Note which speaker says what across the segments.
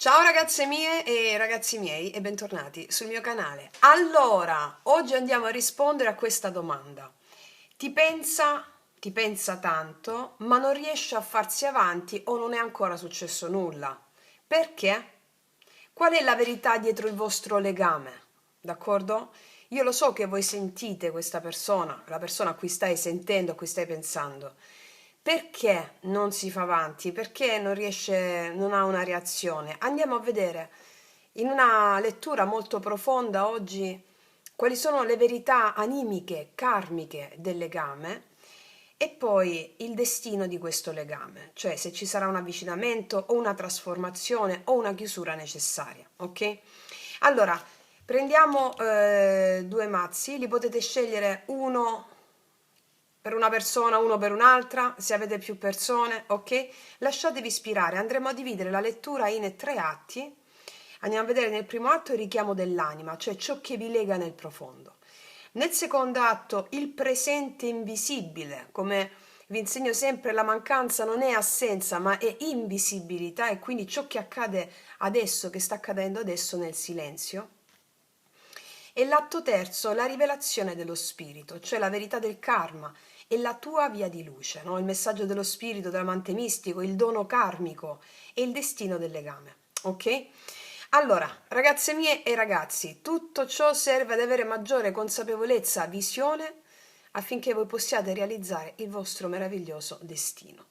Speaker 1: Ciao ragazze mie e ragazzi miei e bentornati sul mio canale. Allora, oggi andiamo a rispondere a questa domanda. Ti pensa tanto, ma non riesce a farsi avanti o non è ancora successo nulla. Perché? Qual è la verità dietro il vostro legame? D'accordo? Io lo so che voi sentite questa persona, la persona a cui stai sentendo, a cui stai pensando. Perché non si fa avanti? Perché non riesce, non ha una reazione? Andiamo a vedere in una lettura molto profonda oggi quali sono le verità animiche, karmiche del legame e poi il destino di questo legame, cioè se ci sarà un avvicinamento o una trasformazione o una chiusura necessaria, ok? Allora, prendiamo due mazzi, li potete scegliere uno per una persona, uno per un'altra, se avete più persone, ok? Lasciatevi ispirare, andremo a dividere la lettura in tre atti. Andiamo a vedere nel primo atto il richiamo dell'anima, cioè ciò che vi lega nel profondo. Nel secondo atto il presente invisibile, come vi insegno sempre, la mancanza non è assenza ma è invisibilità e quindi ciò che accade adesso, che sta accadendo adesso nel silenzio. E l'atto terzo, la rivelazione dello spirito, cioè la verità del karma e la tua via di luce, no? Il messaggio dello spirito, dell'amante mistico, il dono karmico e il destino del legame. Ok? Allora, ragazze mie e ragazzi, tutto ciò serve ad avere maggiore consapevolezza, visione, affinché voi possiate realizzare il vostro meraviglioso destino.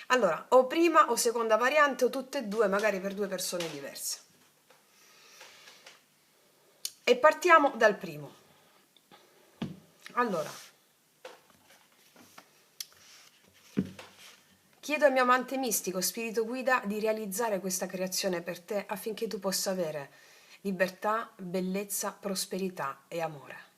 Speaker 1: Allora, o prima o seconda variante o tutte e due, magari per due persone diverse. E partiamo dal primo. Allora, chiedo al mio amante mistico, spirito guida, di realizzare questa creazione per te affinché tu possa avere libertà, bellezza, prosperità e amore.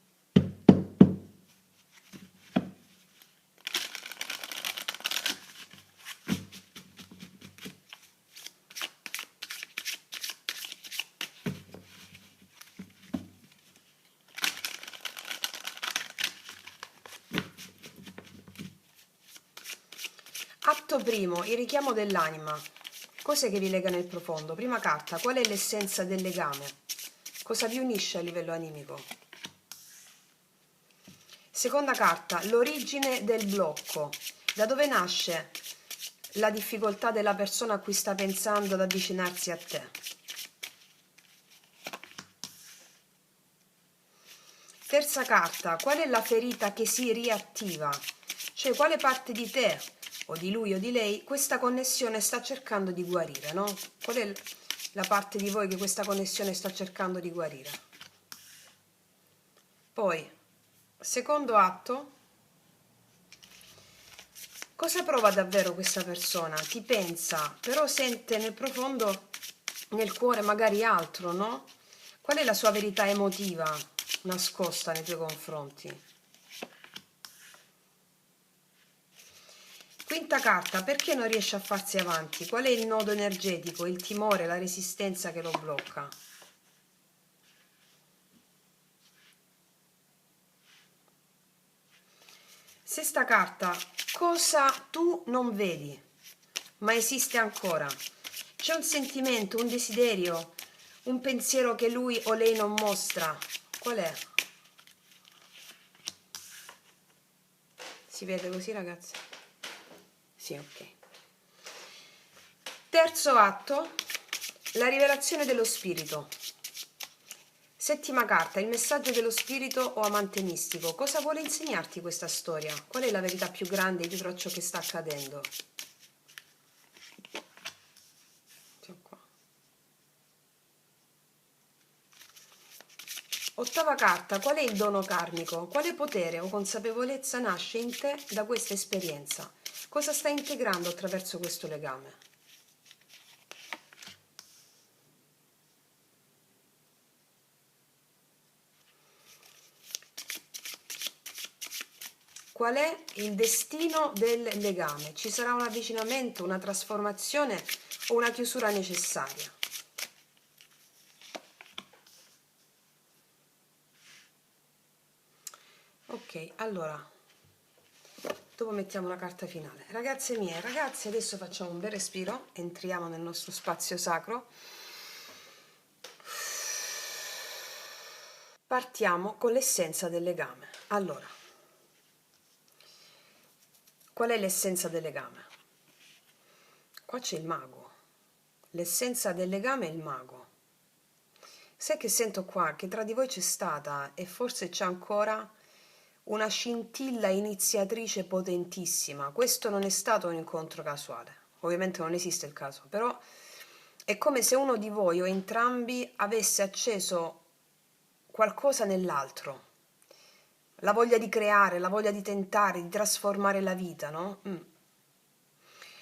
Speaker 1: Atto primo, il richiamo dell'anima. Cos'è che vi lega nel profondo? Prima carta, qual è l'essenza del legame? Cosa vi unisce a livello animico? Seconda carta, l'origine del blocco. Da dove nasce la difficoltà della persona a cui sta pensando ad avvicinarsi a te? Terza carta, qual è la ferita che si riattiva? Cioè, quale parte di te, o di lui o di lei, questa connessione sta cercando di guarire, no? Qual è la parte di voi che questa connessione sta cercando di guarire? Poi, secondo atto, cosa prova davvero questa persona? Ti pensa, però sente nel profondo, nel cuore magari altro, no? Qual è la sua verità emotiva nascosta nei tuoi confronti? Quinta carta, perché non riesce a farsi avanti? Qual è il nodo energetico, il timore, la resistenza che lo blocca? Sesta carta, cosa tu non vedi, ma esiste ancora? C'è un sentimento, un desiderio, un pensiero che lui o lei non mostra. Qual è? Si vede così, ragazzi? Sì, ok. Terzo atto, la rivelazione dello spirito. Settima carta, il messaggio dello spirito o amante mistico. Cosa vuole insegnarti questa storia? Qual è la verità più grande dietro a ciò che sta accadendo? Qua. Ottava carta, qual è il dono karmico? Quale potere o consapevolezza nasce in te da questa esperienza? Cosa stai integrando attraverso questo legame? Qual è il destino del legame? Ci sarà un avvicinamento, una trasformazione o una chiusura necessaria? Ok, allora dopo mettiamo la carta finale. Ragazze mie, ragazzi, adesso facciamo un bel respiro, entriamo nel nostro spazio sacro. Partiamo con l'essenza del legame. Allora, qual è l'essenza del legame? Qua c'è il mago. L'essenza del legame è il mago. Sai che sento qua che tra di voi c'è stata e forse c'è ancora una scintilla iniziatrice potentissima. Questo non è stato un incontro casuale. Ovviamente non esiste il caso, però è come se uno di voi o entrambi avesse acceso qualcosa nell'altro. La voglia di creare, la voglia di tentare, di trasformare la vita, no?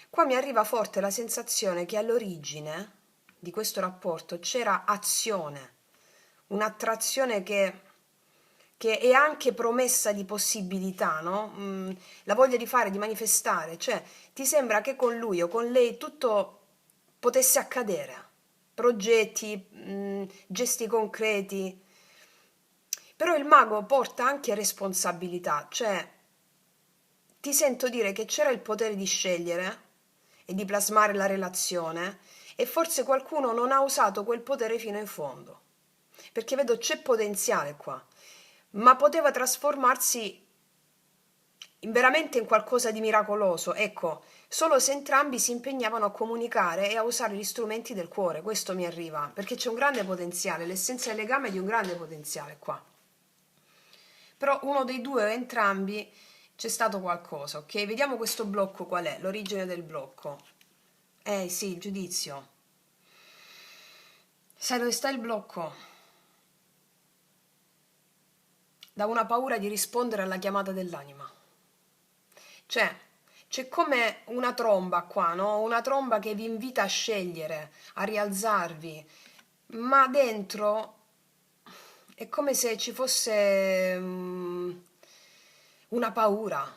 Speaker 1: Qua mi arriva forte la sensazione che all'origine di questo rapporto c'era azione, un'attrazione che è anche promessa di possibilità, no? La voglia di fare, di manifestare, cioè ti sembra che con lui o con lei tutto potesse accadere, progetti, gesti concreti, però il mago porta anche responsabilità, cioè ti sento dire che c'era il potere di scegliere e di plasmare la relazione e forse qualcuno non ha usato quel potere fino in fondo, perché vedo c'è potenziale qua, ma poteva trasformarsi veramente in qualcosa di miracoloso, ecco, solo se entrambi si impegnavano a comunicare e a usare gli strumenti del cuore. Questo mi arriva, perché c'è un grande potenziale, l'essenza del legame è di un grande potenziale qua. Però uno dei due o entrambi c'è stato qualcosa, ok? Vediamo questo blocco qual è, l'origine del blocco. Sì, il giudizio. Sai dove sta il blocco? Da una paura di rispondere alla chiamata dell'anima. Cioè, c'è come una tromba qua, no? Una tromba che vi invita a scegliere, a rialzarvi, ma dentro è come se ci fosse una paura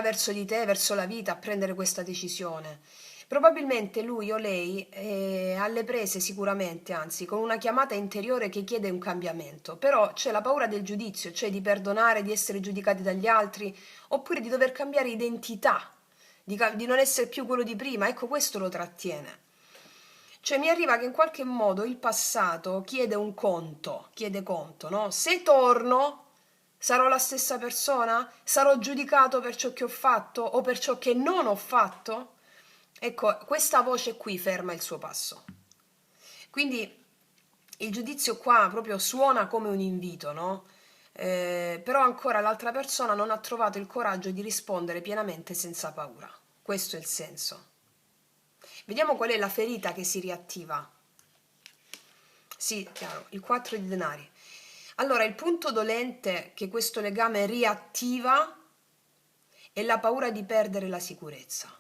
Speaker 1: verso di te, verso la vita, a prendere questa decisione. Probabilmente lui o lei è alle prese sicuramente, anzi, con una chiamata interiore che chiede un cambiamento, però c'è la paura del giudizio, cioè di perdonare, di essere giudicati dagli altri, oppure di dover cambiare identità, di non essere più quello di prima. Ecco, questo lo trattiene. Cioè mi arriva che in qualche modo il passato chiede conto, no? Se torno, sarò la stessa persona? Sarò giudicato per ciò che ho fatto o per ciò che non ho fatto? Ecco, questa voce qui ferma il suo passo. Quindi il giudizio qua proprio suona come un invito, no? Però ancora l'altra persona non ha trovato il coraggio di rispondere pienamente senza paura. Questo è il senso. Vediamo qual è la ferita che si riattiva. Sì, chiaro, il 4 di denari. Allora, il punto dolente che questo legame riattiva è la paura di perdere la sicurezza.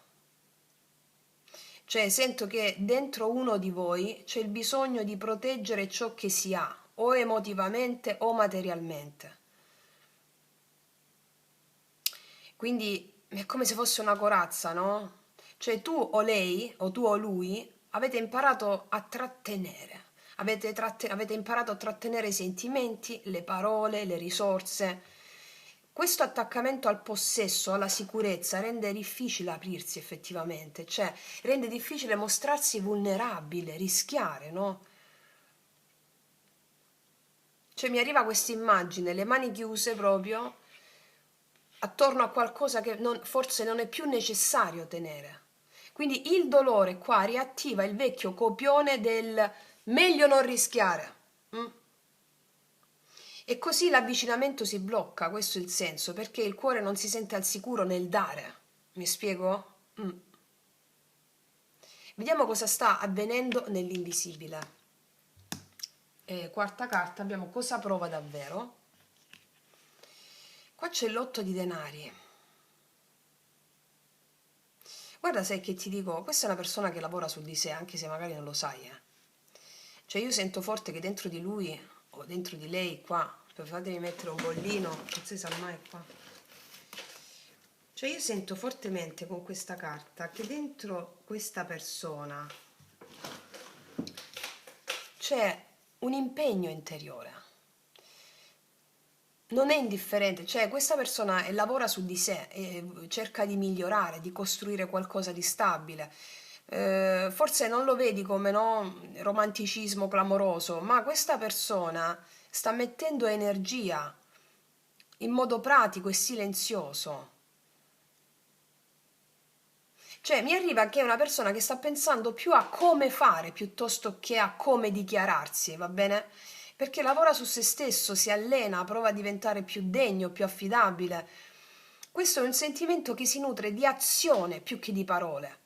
Speaker 1: Cioè, sento che dentro uno di voi c'è il bisogno di proteggere ciò che si ha, o emotivamente o materialmente. Quindi è come se fosse una corazza, no? Cioè tu o lei, o tu o lui, avete imparato a trattenere. Avete imparato a trattenere i sentimenti, le parole, le risorse. Questo attaccamento al possesso, alla sicurezza, rende difficile aprirsi effettivamente, cioè rende difficile mostrarsi vulnerabile, rischiare, no? Cioè mi arriva questa immagine, le mani chiuse proprio attorno a qualcosa che forse non è più necessario tenere. Quindi il dolore qua riattiva il vecchio copione del meglio non rischiare. Mm? E così l'avvicinamento si blocca, questo è il senso, perché il cuore non si sente al sicuro nel dare. Mi spiego? Vediamo cosa sta avvenendo nell'invisibile. Quarta carta, abbiamo cosa prova davvero. Qua c'è l'8 di denari. Guarda, sai che ti dico, questa è una persona che lavora su di sé, anche se magari non lo sai, Cioè io sento forte che dentro di lui o dentro di lei qua, fatemi mettere un bollino, non si sa mai qua. Cioè io sento fortemente con questa carta che dentro questa persona c'è un impegno interiore. non è indifferente, cioè questa persona lavora su di sé e cerca di migliorare, di costruire qualcosa di stabile. Forse non lo vedi come no, romanticismo clamoroso, ma questa persona sta mettendo energia in modo pratico e silenzioso. Cioè, mi arriva che è una persona che sta pensando più a come fare piuttosto che a come dichiararsi, va bene? Perché lavora su se stesso, si allena, prova a diventare più degno, più affidabile. Questo è un sentimento che si nutre di azione più che di parole.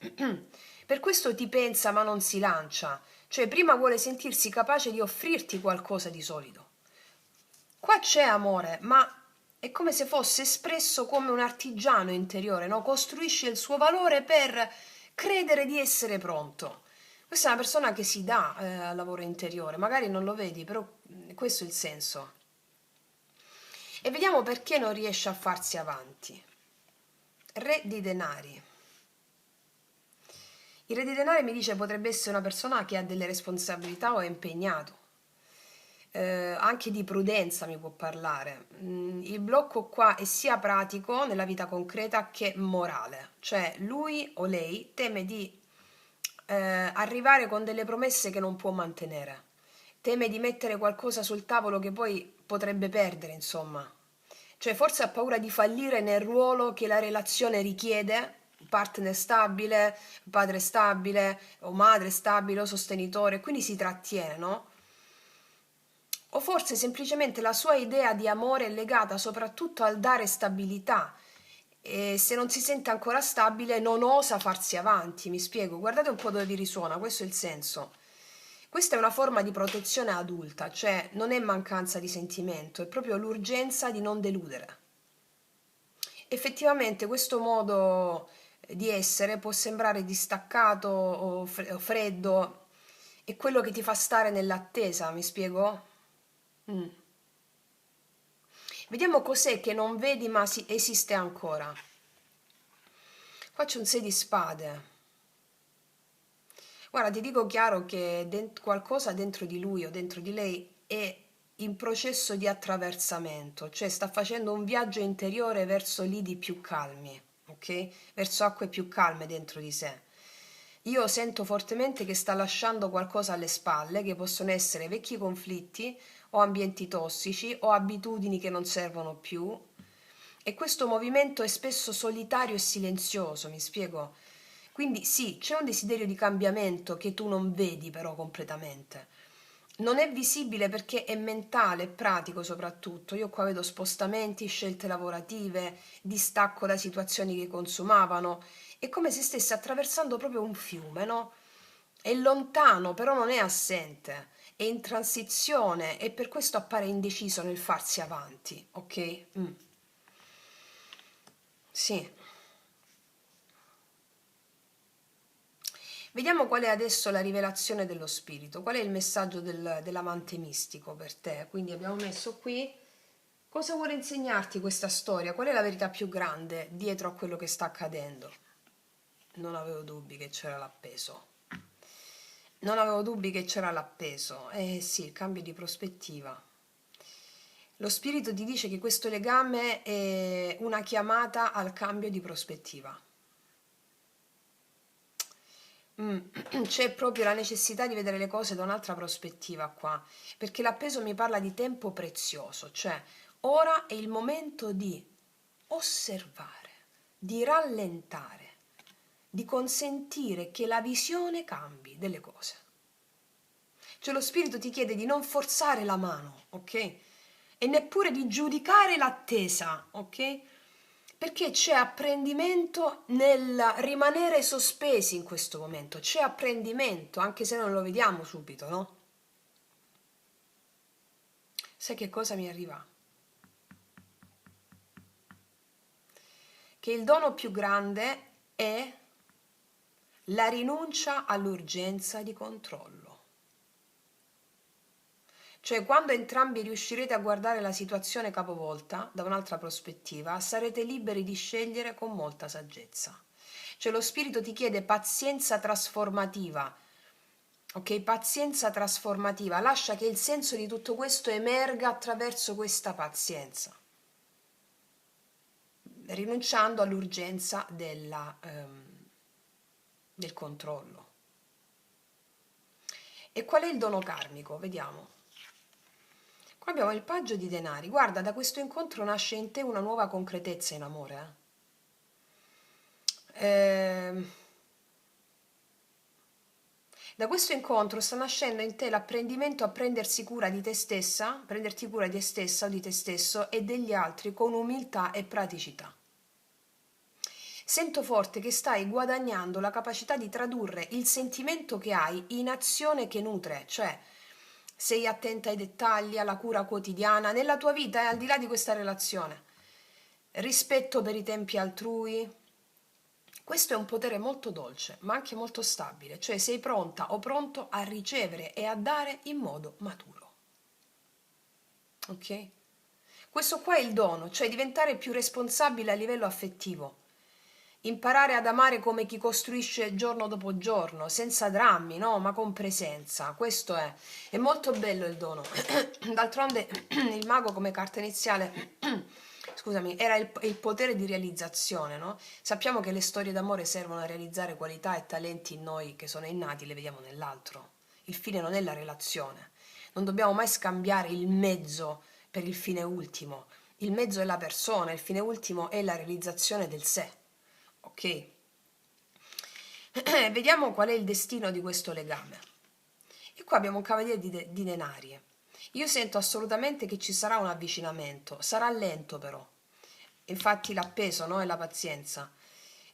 Speaker 1: Per questo ti pensa ma non si lancia, cioè prima vuole sentirsi capace di offrirti qualcosa di solido. Qua c'è amore, ma è come se fosse espresso come un artigiano interiore, no? Costruisce il suo valore per credere di essere pronto. Questa è una persona che si dà al lavoro interiore, magari non lo vedi, però questo è il senso. E vediamo perché non riesce a farsi avanti. Re di denari. Il re di denari mi dice potrebbe essere una persona che ha delle responsabilità o è impegnato. Anche di prudenza mi può parlare. Il blocco qua è sia pratico nella vita concreta che morale, cioè lui o lei teme di arrivare con delle promesse che non può mantenere, teme di mettere qualcosa sul tavolo che poi potrebbe perdere, insomma. Cioè forse ha paura di fallire nel ruolo che la relazione richiede, partner stabile, padre stabile o madre stabile o sostenitore, quindi si trattiene, no? O forse semplicemente la sua idea di amore è legata soprattutto al dare stabilità e se non si sente ancora stabile non osa farsi avanti, mi spiego, guardate un po' dove vi risuona, questo è il senso. Questa è una forma di protezione adulta, cioè non è mancanza di sentimento, è proprio l'urgenza di non deludere. Effettivamente questo modo di essere può sembrare distaccato o freddo, è quello che ti fa stare nell'attesa, mi spiego? Mm. Vediamo cos'è che non vedi ma esiste ancora. Qua c'è un 6 di spade. Guarda, ti dico chiaro che qualcosa dentro di lui o dentro di lei è in processo di attraversamento, cioè sta facendo un viaggio interiore verso lidi più calmi, ok? Verso acque più calme dentro di sé. Io sento fortemente che sta lasciando qualcosa alle spalle, che possono essere vecchi conflitti o ambienti tossici o abitudini che non servono più. E questo movimento è spesso solitario e silenzioso, mi spiego? Quindi sì, c'è un desiderio di cambiamento che tu non vedi però completamente. Non è visibile perché è mentale, è pratico soprattutto. Io qua vedo spostamenti, scelte lavorative, distacco da situazioni che consumavano. È come se stesse attraversando proprio un fiume, no? È lontano, però non è assente. È in transizione e per questo appare indeciso nel farsi avanti, ok? Sì. Vediamo qual è adesso la rivelazione dello spirito, qual è il messaggio dell'amante mistico per te. Quindi abbiamo messo qui cosa vuole insegnarti questa storia, qual è la verità più grande dietro a quello che sta accadendo. Non avevo dubbi che c'era l'appeso. Non avevo dubbi che c'era l'appeso. Eh sì, il cambio di prospettiva. Lo spirito ti dice che questo legame è una chiamata al cambio di prospettiva. C'è proprio la necessità di vedere le cose da un'altra prospettiva qua, perché l'appeso mi parla di tempo prezioso, cioè ora è il momento di osservare, di rallentare, di consentire che la visione cambi delle cose. Cioè lo spirito ti chiede di non forzare la mano, ok? E neppure di giudicare l'attesa, ok? Perché c'è apprendimento nel rimanere sospesi in questo momento, c'è apprendimento, anche se non lo vediamo subito, no? Sai che cosa mi arriva? Che il dono più grande è la rinuncia all'urgenza di controllo. Cioè, quando entrambi riuscirete a guardare la situazione capovolta da un'altra prospettiva, sarete liberi di scegliere con molta saggezza. Cioè, lo spirito ti chiede pazienza trasformativa, ok? Pazienza trasformativa, lascia che il senso di tutto questo emerga attraverso questa pazienza, rinunciando all'urgenza del controllo. E qual è il dono karmico? Vediamo. Qua abbiamo il paggio di denari. Guarda, da questo incontro nasce in te una nuova concretezza in amore. Da questo incontro sta nascendo in te l'apprendimento a prendersi cura di te stessa, prenderti cura di te stessa o di te stesso e degli altri con umiltà e praticità. Sento forte che stai guadagnando la capacità di tradurre il sentimento che hai in azione che nutre, cioè sei attenta ai dettagli, alla cura quotidiana, nella tua vita e al di là di questa relazione. Rispetto per i tempi altrui. Questo è un potere molto dolce, ma anche molto stabile, cioè sei pronta o pronto a ricevere e a dare in modo maturo. Ok? Questo qua è il dono, cioè diventare più responsabile a livello affettivo. Imparare ad amare come chi costruisce giorno dopo giorno, senza drammi, no? Ma con presenza. Questo è molto bello il dono. D'altronde il mago come carta iniziale, scusami, era il potere di realizzazione, no? Sappiamo che le storie d'amore servono a realizzare qualità e talenti in noi che sono innati, le vediamo nell'altro. Il fine non è la relazione. Non dobbiamo mai scambiare il mezzo per il fine ultimo. Il mezzo è la persona, il fine ultimo è la realizzazione del sé. Ok? Vediamo qual è il destino di questo legame. E qua abbiamo un cavaliere di denari. Io sento assolutamente che ci sarà un avvicinamento, sarà lento però. Infatti l'appeso, no? È la pazienza.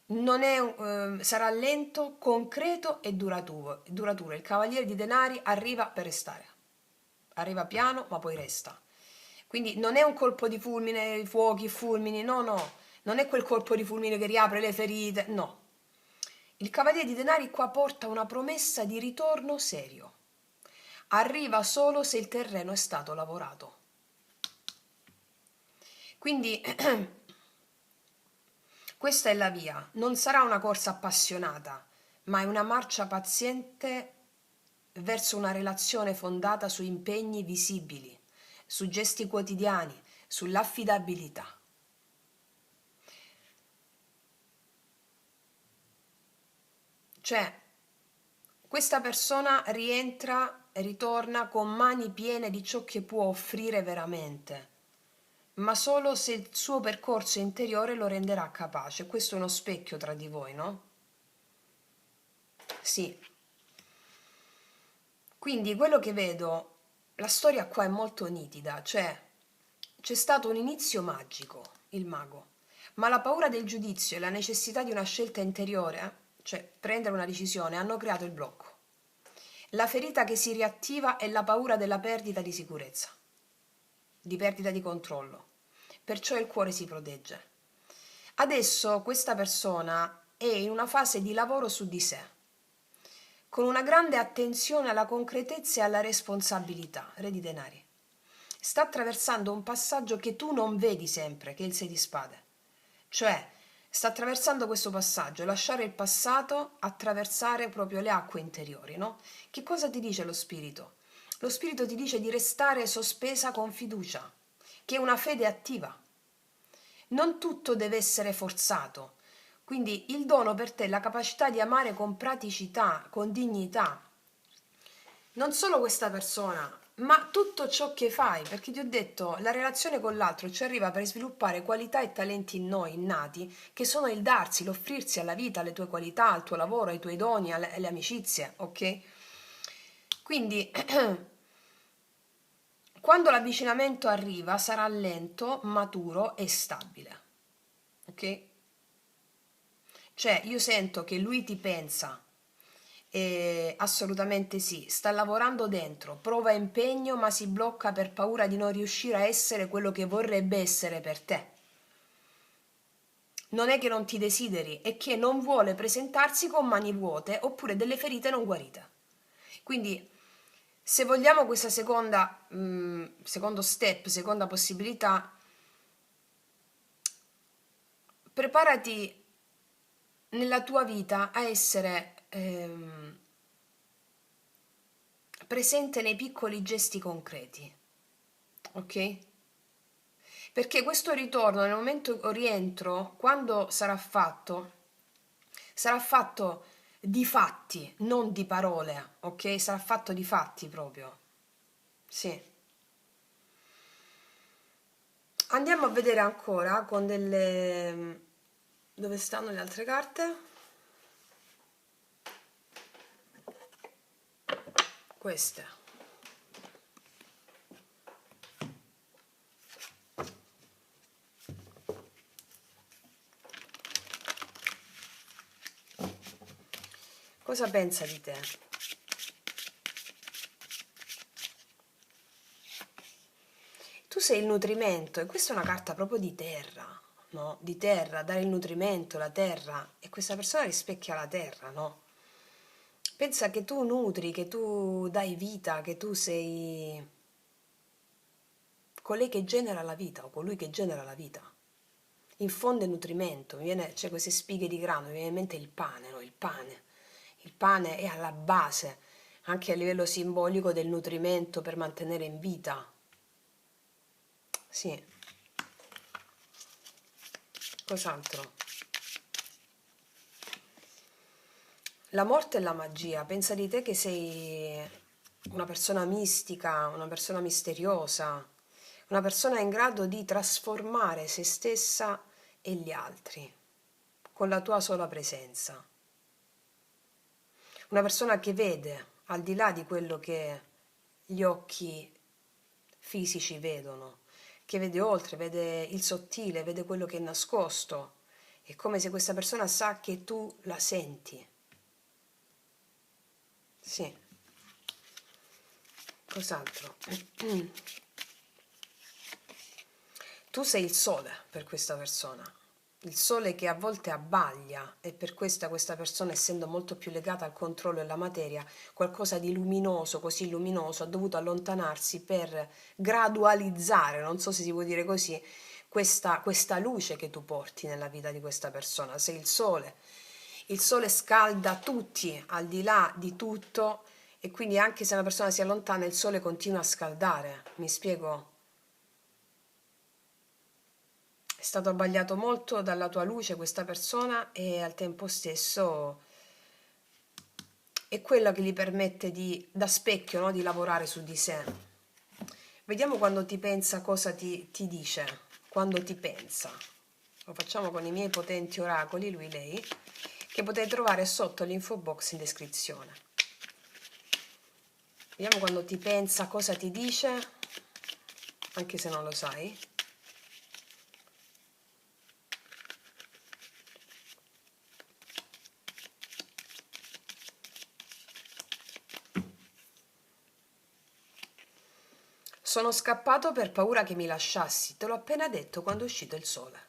Speaker 1: Non è, sarà lento, concreto e duraturo. Il cavaliere di denari arriva per restare. Arriva piano, ma poi resta. Quindi non è un colpo di fulmine, fuochi, fulmini, no, no. Non è quel colpo di fulmine che riapre le ferite, no. Il cavaliere di denari qua porta una promessa di ritorno serio. Arriva solo se il terreno è stato lavorato. Quindi questa è la via. Non sarà una corsa appassionata, ma è una marcia paziente verso una relazione fondata su impegni visibili, su gesti quotidiani, sull'affidabilità. Cioè, questa persona ritorna con mani piene di ciò che può offrire veramente, ma solo se il suo percorso interiore lo renderà capace. Questo è uno specchio tra di voi, no? Sì. Quindi quello che vedo, la storia qua è molto nitida, cioè c'è stato un inizio magico, il mago, ma la paura del giudizio e la necessità di una scelta interiore, cioè prendere una decisione, hanno creato il blocco. La ferita che si riattiva è la paura della perdita di sicurezza, di perdita di controllo. Perciò il cuore si protegge. Adesso questa persona è in una fase di lavoro su di sé, con una grande attenzione alla concretezza e alla responsabilità. Re di denari. Sta attraversando un passaggio che tu non vedi sempre, che è il 6 di spade. Cioè, sta attraversando questo passaggio, lasciare il passato, attraversare proprio le acque interiori, no? Che cosa ti dice lo spirito? Lo spirito ti dice di restare sospesa con fiducia, che è una fede attiva. Non tutto deve essere forzato. Quindi il dono per te è la capacità di amare con praticità, con dignità. Non solo questa persona, ma tutto ciò che fai, perché ti ho detto, la relazione con l'altro ci arriva per sviluppare qualità e talenti in noi, innati, che sono il darsi, l'offrirsi alla vita, alle tue qualità, al tuo lavoro, ai tuoi doni, alle amicizie, ok? Quindi, quando l'avvicinamento arriva, sarà lento, maturo e stabile, ok? Cioè, io sento che lui ti pensa, assolutamente sì, sta lavorando dentro, prova impegno ma si blocca per paura di non riuscire a essere quello che vorrebbe essere per te. Non è che non ti desideri, è che non vuole presentarsi con mani vuote oppure delle ferite non guarite. Quindi, se vogliamo questa secondo step, seconda possibilità, preparati nella tua vita a essere presente nei piccoli gesti concreti, ok? Perché questo ritorno nel momento rientro, quando sarà fatto di fatti, non di parole, ok? Sarà fatto di fatti proprio. Sì. Andiamo a vedere ancora con delle... Dove stanno le altre carte? Queste. Cosa pensa di te? Tu sei il nutrimento e questa è una carta proprio di terra, no? Di terra, dare il nutrimento, la terra e questa persona rispecchia la terra, no? Pensa che tu nutri, che tu dai vita, che tu sei colei che genera la vita o colui che genera la vita. Infonde nutrimento, c'è queste spighe di grano, mi viene in mente il pane, no? Il pane. Il pane è alla base, anche a livello simbolico, del nutrimento per mantenere in vita. Sì. Cos'altro? La morte e la magia. Pensa di te che sei una persona mistica, una persona misteriosa, una persona in grado di trasformare se stessa e gli altri con la tua sola presenza. Una persona che vede al di là di quello che gli occhi fisici vedono, che vede oltre, vede il sottile, vede quello che è nascosto. È come se questa persona sa che tu la senti. Sì. Cos'altro? Tu sei il sole per questa persona, il sole che a volte abbaglia e per questa persona, essendo molto più legata al controllo e alla materia, qualcosa di luminoso, così luminoso, ha dovuto allontanarsi per gradualizzare, non so se si può dire così, questa luce che tu porti nella vita di questa persona. Sei il sole. Il sole scalda tutti, al di là di tutto, e quindi anche se una persona si allontana, il sole continua a scaldare. Mi spiego? È stato abbagliato molto dalla tua luce questa persona e al tempo stesso è quella che gli permette da specchio, no, di lavorare su di sé. Vediamo quando ti pensa cosa ti dice, quando ti pensa. Lo facciamo con i miei potenti oracoli, lui, lei, che potete trovare sotto l'info box in descrizione. Vediamo quando ti pensa cosa ti dice, anche se non lo sai. Sono scappato per paura che mi lasciassi, te l'ho appena detto quando è uscito il sole.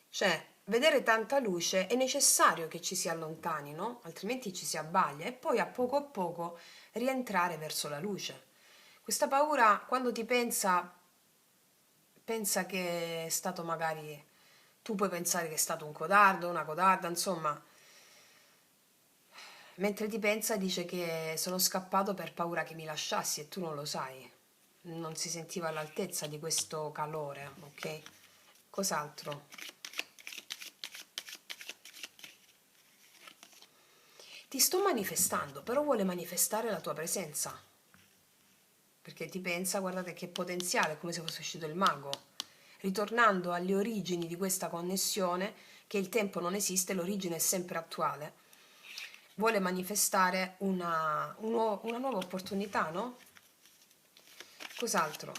Speaker 1: Cioè, vedere tanta luce è necessario che ci si allontani, no? Altrimenti ci si abbaglia e poi a poco rientrare verso la luce. Questa paura, quando ti pensa che è stato magari, tu puoi pensare che è stato un codardo, una codarda, insomma, mentre ti pensa dice che sono scappato per paura che mi lasciassi e tu non lo sai, non si sentiva all'altezza di questo calore, ok? Cos'altro? Ti sto manifestando, però vuole manifestare la tua presenza, perché ti pensa, guardate che potenziale, come se fosse uscito il mago, ritornando alle origini di questa connessione, che il tempo non esiste, l'origine è sempre attuale, vuole manifestare una nuova opportunità, no? Cos'altro?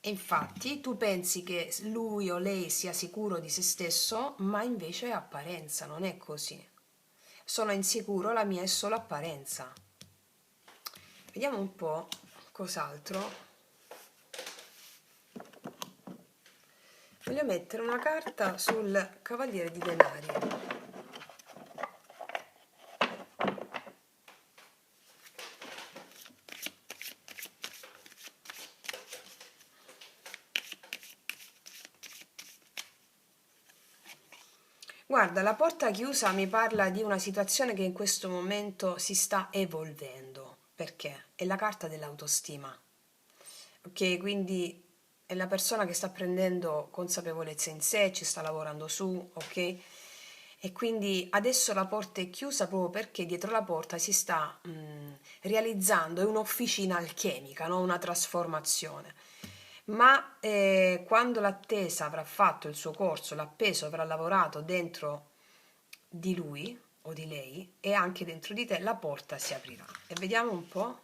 Speaker 1: E infatti tu pensi che lui o lei sia sicuro di se stesso, ma invece è apparenza, non è così. Sono insicuro, la mia è solo apparenza. Vediamo un po' cos'altro. Voglio mettere una carta sul Cavaliere di Denari. Guarda, la porta chiusa mi parla di una situazione che in questo momento si sta evolvendo. Perché? È la carta dell'autostima. Ok, quindi è la persona che sta prendendo consapevolezza in sé, ci sta lavorando su, ok? E quindi adesso la porta è chiusa proprio perché dietro la porta si sta realizzando, è un'officina alchemica, no? Una trasformazione. Ma quando l'attesa avrà fatto il suo corso, l'appeso avrà lavorato dentro di lui o di lei e anche dentro di te, la porta si aprirà. E vediamo un po'.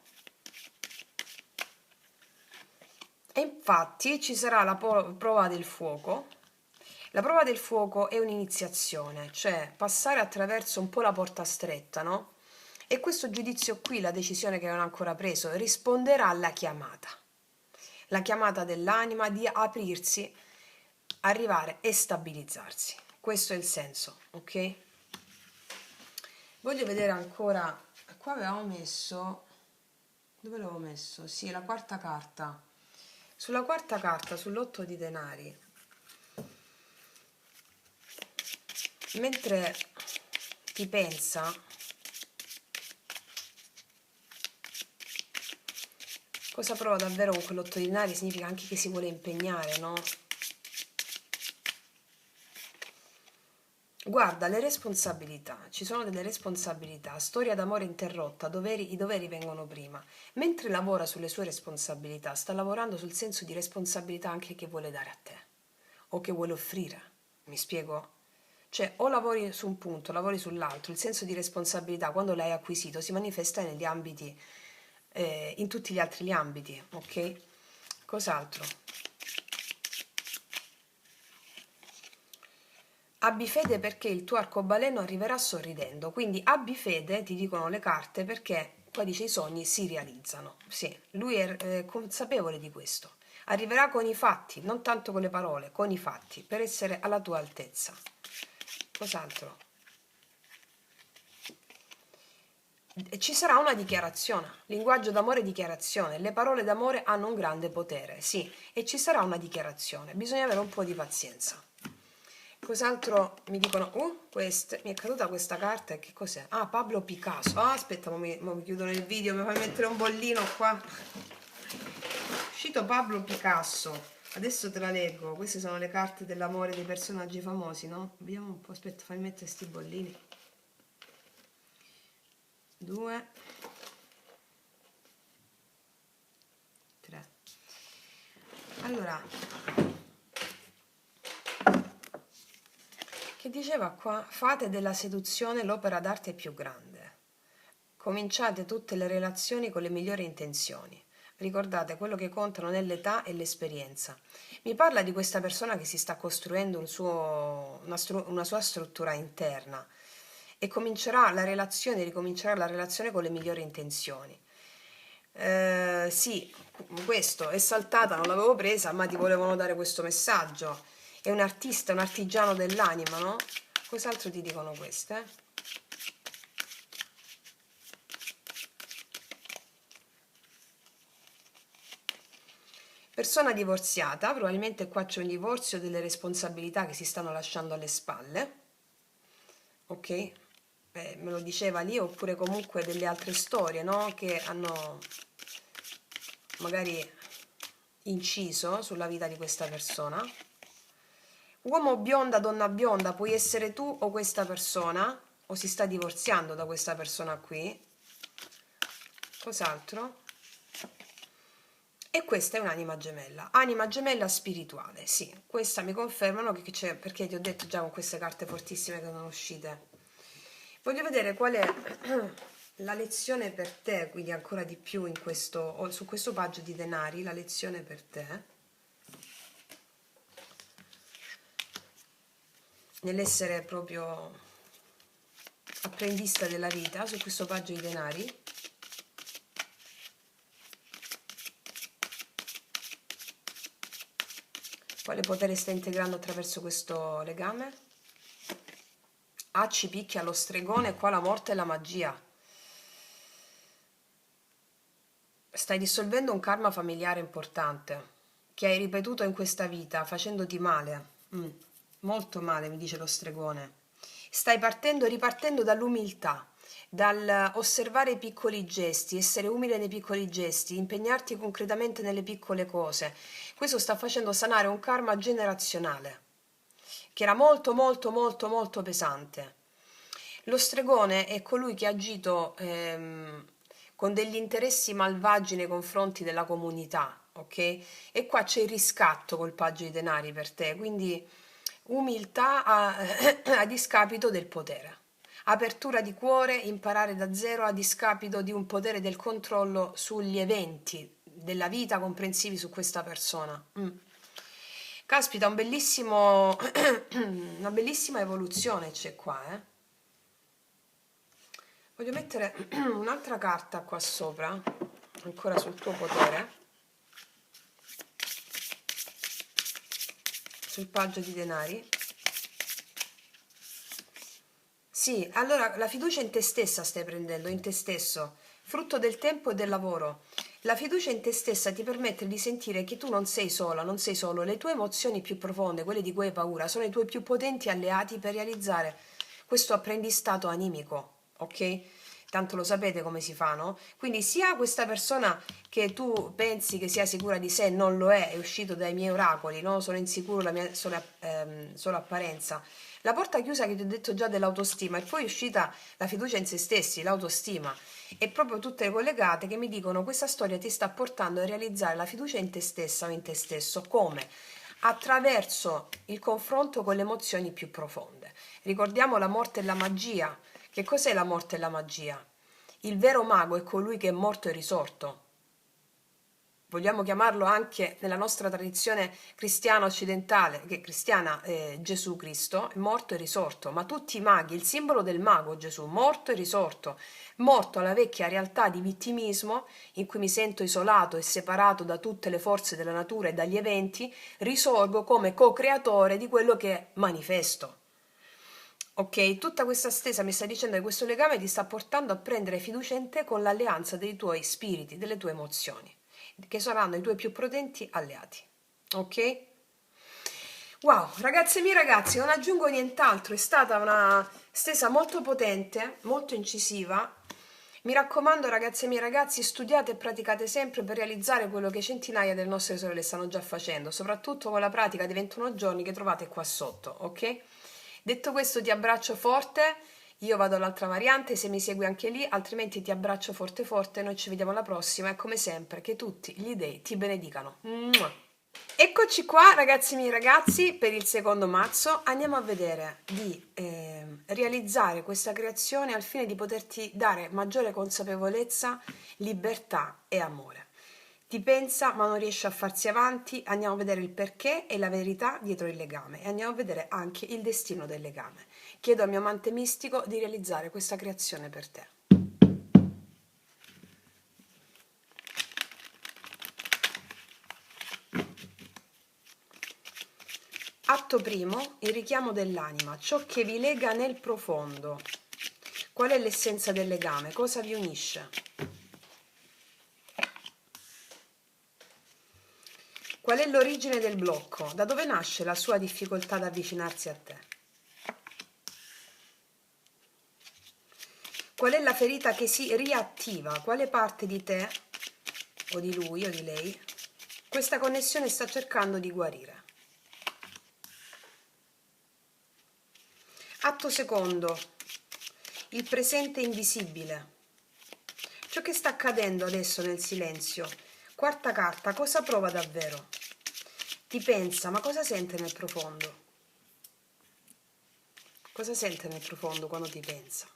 Speaker 1: E infatti ci sarà la prova del fuoco. La prova del fuoco è un'iniziazione, cioè passare attraverso un po' la porta stretta, no? E questo giudizio qui, la decisione che non ha ancora preso, risponderà alla chiamata. La chiamata dell'anima di aprirsi, arrivare e stabilizzarsi. Questo è il senso, ok? Voglio vedere ancora, qua avevamo messo, dove l'avevo messo? Sì, la quarta carta. Sulla quarta carta, sull'otto di denari, mentre ti pensa, cosa prova davvero con quell'otto di denari significa anche che si vuole impegnare, no? Guarda, le responsabilità, ci sono delle responsabilità, storia d'amore interrotta, i doveri vengono prima. Mentre lavora sulle sue responsabilità, sta lavorando sul senso di responsabilità anche che vuole dare a te o che vuole offrire. Mi spiego? Cioè, o lavori su un punto, lavori sull'altro, il senso di responsabilità quando l'hai acquisito si manifesta negli ambiti, in tutti gli altri ambiti, ok? Cos'altro? Abbi fede perché il tuo arcobaleno arriverà sorridendo. Quindi abbi fede, ti dicono le carte, perché poi dice i sogni si realizzano. Sì, lui è consapevole di questo. Arriverà con i fatti, non tanto con le parole, con i fatti, per essere alla tua altezza. Cos'altro? Ci sarà una dichiarazione, linguaggio d'amore e dichiarazione. Le parole d'amore hanno un grande potere, sì, e ci sarà una dichiarazione. Bisogna avere un po' di pazienza. Cos'altro mi dicono? Mi è caduta questa carta e che cos'è? Ah, Pablo Picasso. Ah, aspetta, mo mi chiudono il video, mi fai mettere un bollino qua. È uscito Pablo Picasso. Adesso te la leggo. Queste sono le carte dell'amore dei personaggi famosi, no? Vediamo un po', aspetta, fammi mettere sti bollini. 2, 3. Allora, che diceva qua? Fate della seduzione l'opera d'arte più grande. Cominciate tutte le relazioni con le migliori intenzioni. Ricordate, quello che conta non è l'età e l'esperienza. Mi parla di questa persona che si sta costruendo una sua struttura interna e ricomincerà la relazione con le migliori intenzioni. Sì, questo è saltata, non l'avevo presa, ma ti volevano dare questo messaggio. È un artista, un artigiano dell'anima, no? Cos'altro ti dicono queste? Persona divorziata, probabilmente qua c'è un divorzio delle responsabilità che si stanno lasciando alle spalle, ok? Me lo diceva lì, oppure comunque delle altre storie, no? Che hanno magari inciso sulla vita di questa persona. Uomo bionda, donna bionda, puoi essere tu o questa persona, o si sta divorziando da questa persona qui. Cos'altro? E questa è anima gemella spirituale, sì, questa mi confermano che c'è, perché ti ho detto già con queste carte fortissime che sono uscite. Voglio vedere qual è la lezione per te, quindi ancora di più su questo paggio di denari, la lezione per te, nell'essere proprio apprendista della vita, su questo paggio di denari. Quale potere sta integrando attraverso questo legame? Ah, ci picchia lo stregone, qua la morte e la magia. Stai dissolvendo un karma familiare importante che hai ripetuto in questa vita facendoti male. Molto male, mi dice lo stregone. Stai ripartendo dall'umiltà, dal osservare i piccoli gesti, essere umile nei piccoli gesti, impegnarti concretamente nelle piccole cose. Questo sta facendo sanare un karma generazionale, che era molto molto molto molto pesante. Lo stregone è colui che ha agito con degli interessi malvagi nei confronti della comunità, ok? E qua c'è il riscatto col paggio di denari per te, quindi umiltà a discapito del potere. Apertura di cuore, imparare da zero a discapito di un potere del controllo sugli eventi della vita comprensivi su questa persona. Caspita, una bellissima evoluzione c'è qua, eh? Voglio mettere un'altra carta qua sopra, ancora sul tuo potere, sul paggio di denari. Sì, allora la fiducia in te stessa stai prendendo, in te stesso, frutto del tempo e del lavoro. La fiducia in te stessa ti permette di sentire che tu non sei sola, non sei solo. Le tue emozioni più profonde, quelle di cui hai paura, sono i tuoi più potenti alleati per realizzare questo apprendistato animico, ok? Tanto lo sapete come si fa, no? Quindi sia questa persona che tu pensi che sia sicura di sé non lo è uscito dai miei oracoli, no? Sono insicuro, la mia sola apparenza. La porta chiusa che ti ho detto già dell'autostima e poi è uscita la fiducia in se stessi, l'autostima e proprio tutte le collegate che mi dicono questa storia ti sta portando a realizzare la fiducia in te stessa o in te stesso. Come? Attraverso il confronto con le emozioni più profonde. Ricordiamo la morte e la magia. Che cos'è la morte e la magia? Il vero mago è colui che è morto e risorto. Vogliamo chiamarlo anche nella nostra tradizione cristiana occidentale, che è cristiana, Gesù Cristo, è morto e risorto, ma tutti i maghi, il simbolo del mago Gesù, morto e risorto, morto alla vecchia realtà di vittimismo in cui mi sento isolato e separato da tutte le forze della natura e dagli eventi, risorgo come co-creatore di quello che manifesto. Ok, tutta questa stesa mi sta dicendo che questo legame ti sta portando a prendere fiducia in te con l'alleanza dei tuoi spiriti, delle tue emozioni, che saranno i tuoi più potenti alleati. Ok? Wow, ragazze mie ragazzi, non aggiungo nient'altro, è stata una stesa molto potente, molto incisiva. Mi raccomando, ragazze mie ragazzi, studiate e praticate sempre per realizzare quello che centinaia delle nostre sorelle stanno già facendo, soprattutto con la pratica dei 21 giorni che trovate qua sotto, ok? Detto questo, ti abbraccio forte. Io vado all'altra variante, se mi segui anche lì, altrimenti ti abbraccio forte forte. Noi ci vediamo alla prossima e come sempre che tutti gli dei ti benedicano. Mua. Eccoci qua, ragazzi miei ragazzi, per il secondo mazzo. Andiamo a vedere di realizzare questa creazione al fine di poterti dare maggiore consapevolezza, libertà e amore. Ti pensa ma non riesce a farsi avanti, andiamo a vedere il perché e la verità dietro il legame e andiamo a vedere anche il destino del legame. Chiedo al mio amante mistico di realizzare questa creazione per te. Atto primo, il richiamo dell'anima, ciò che vi lega nel profondo. Qual è l'essenza del legame? Cosa vi unisce? Qual è l'origine del blocco? Da dove nasce la sua difficoltà ad avvicinarsi a te? Qual è la ferita che si riattiva? Quale parte di te, o di lui o di lei, questa connessione sta cercando di guarire? Atto secondo, il presente invisibile. Ciò che sta accadendo adesso nel silenzio. Quarta carta, cosa prova davvero? Ti pensa, ma cosa sente nel profondo? Cosa sente nel profondo quando ti pensa?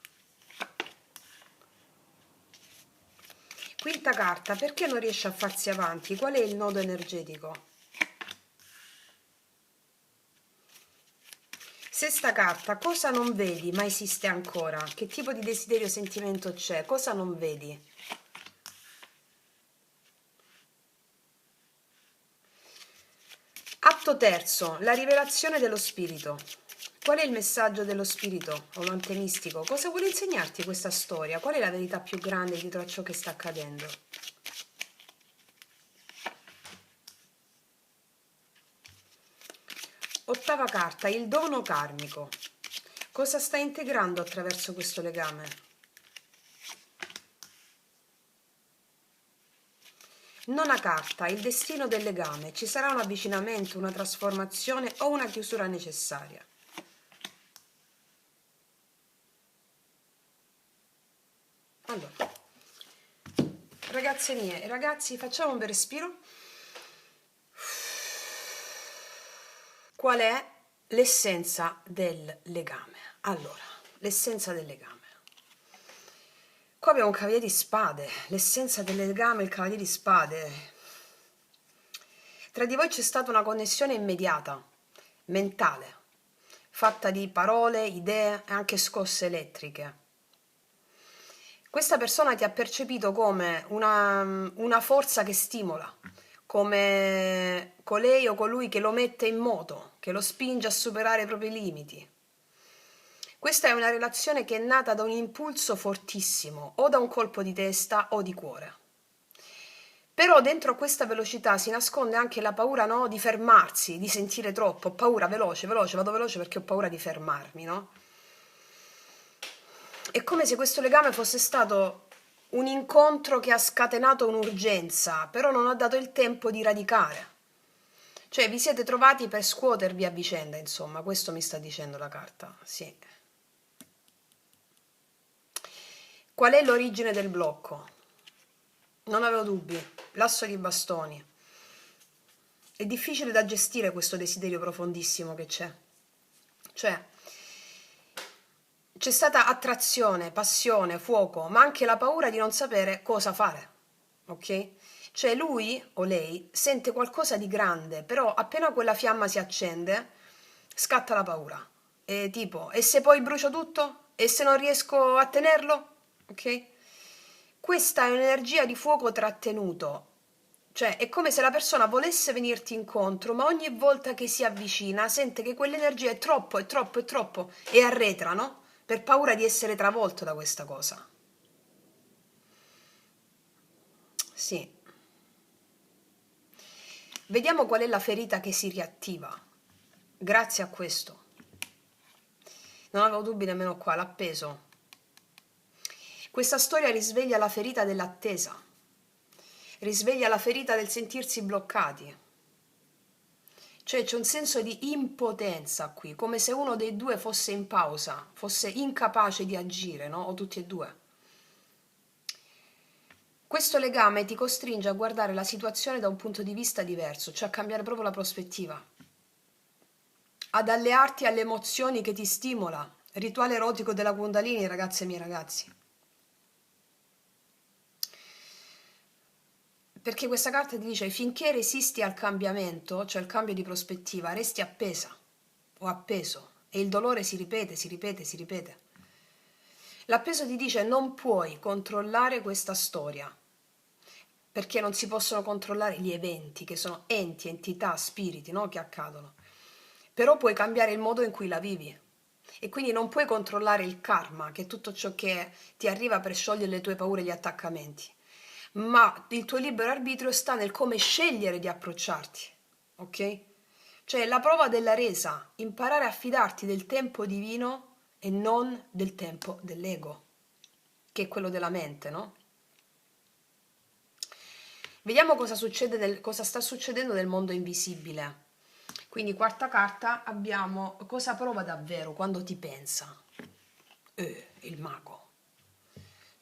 Speaker 1: Quinta carta, perché non riesce a farsi avanti? Qual è il nodo energetico? Sesta carta, cosa non vedi ma esiste ancora? Che tipo di desiderio o sentimento c'è? Cosa non vedi? Atto terzo, la rivelazione dello spirito. Qual è il messaggio dello spirito o l'antemistico? Cosa vuole insegnarti questa storia? Qual è la verità più grande dietro a ciò che sta accadendo? Ottava carta, il dono karmico. Cosa stai integrando attraverso questo legame? Nona carta, il destino del legame. Ci sarà un avvicinamento, una trasformazione o una chiusura necessaria. Allora, ragazze mie e ragazzi, facciamo un bel respiro. Qual è l'essenza del legame? Allora, l'essenza del legame. Qua abbiamo un cavaliere di spade, l'essenza del legame, il cavaliere di spade. Tra di voi c'è stata una connessione immediata, mentale, fatta di parole, idee e anche scosse elettriche. Questa persona ti ha percepito come una forza che stimola, come colei o colui che lo mette in moto, che lo spinge a superare i propri limiti. Questa è una relazione che è nata da un impulso fortissimo, o da un colpo di testa o di cuore. Però dentro questa velocità si nasconde anche la paura, no, di fermarsi, di sentire troppo. Ho paura, veloce, veloce, vado veloce perché ho paura di fermarmi, no? È come se questo legame fosse stato un incontro che ha scatenato un'urgenza, però non ha dato il tempo di radicare. Cioè vi siete trovati per scuotervi a vicenda, insomma, questo mi sta dicendo la carta, sì. Qual è l'origine del blocco? Non avevo dubbi, l'asso di bastoni. È difficile da gestire questo desiderio profondissimo che c'è. Cioè, c'è stata attrazione, passione, fuoco, ma anche la paura di non sapere cosa fare, ok? Cioè lui o lei sente qualcosa di grande, però appena quella fiamma si accende, scatta la paura. E tipo, e se poi brucio tutto? E se non riesco a tenerlo? Ok? Questa è un'energia di fuoco trattenuto. Cioè, è come se la persona volesse venirti incontro, ma ogni volta che si avvicina sente che quell'energia è troppo, è troppo, è troppo, e arretra, no? Per paura di essere travolto da questa cosa. Sì. Vediamo qual è la ferita che si riattiva. Grazie a questo. Non avevo dubbi nemmeno qua, l'appeso. Questa storia risveglia la ferita dell'attesa. Risveglia la ferita del sentirsi bloccati. Cioè c'è un senso di impotenza qui, come se uno dei due fosse in pausa, fosse incapace di agire, no? O tutti e due. Questo legame ti costringe a guardare la situazione da un punto di vista diverso, cioè a cambiare proprio la prospettiva, ad allearti alle emozioni che ti stimola. Rituale erotico della Kundalini, ragazze e miei ragazzi. Perché questa carta ti dice finché resisti al cambiamento, cioè il cambio di prospettiva, resti appesa o appeso e il dolore si ripete, si ripete, si ripete. L'appeso ti dice non puoi controllare questa storia, perché non si possono controllare gli eventi, che sono enti, entità, spiriti, no? Che accadono. Però puoi cambiare il modo in cui la vivi. E quindi non puoi controllare il karma, che è tutto ciò che ti arriva per sciogliere le tue paure e gli attaccamenti. Ma il tuo libero arbitrio sta nel come scegliere di approcciarti, ok? Cioè la prova della resa, imparare a fidarti del tempo divino e non del tempo dell'ego, che è quello della mente, no? Vediamo cosa sta succedendo nel mondo invisibile. Quindi, quarta carta, abbiamo cosa prova davvero quando ti pensa. Il mago.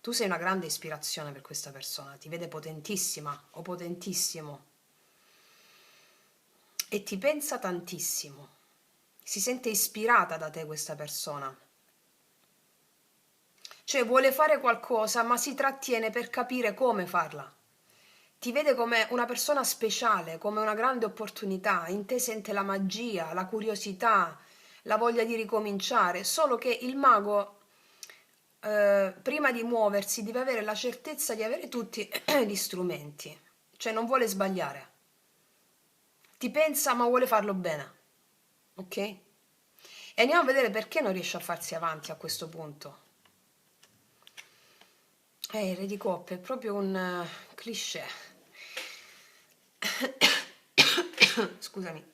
Speaker 1: Tu sei una grande ispirazione per questa persona, ti vede potentissima o potentissimo e ti pensa tantissimo. Si sente ispirata da te questa persona. Cioè vuole fare qualcosa ma si trattiene per capire come farla. Ti vede come una persona speciale, come una grande opportunità, in te sente la magia, la curiosità, la voglia di ricominciare, solo che il mago, prima di muoversi, deve avere la certezza di avere tutti gli strumenti, cioè non vuole sbagliare. Ti pensa ma vuole farlo bene, ok? E andiamo a vedere perché non riesce a farsi avanti a questo punto. Il re di coppe è proprio un cliché. Scusami.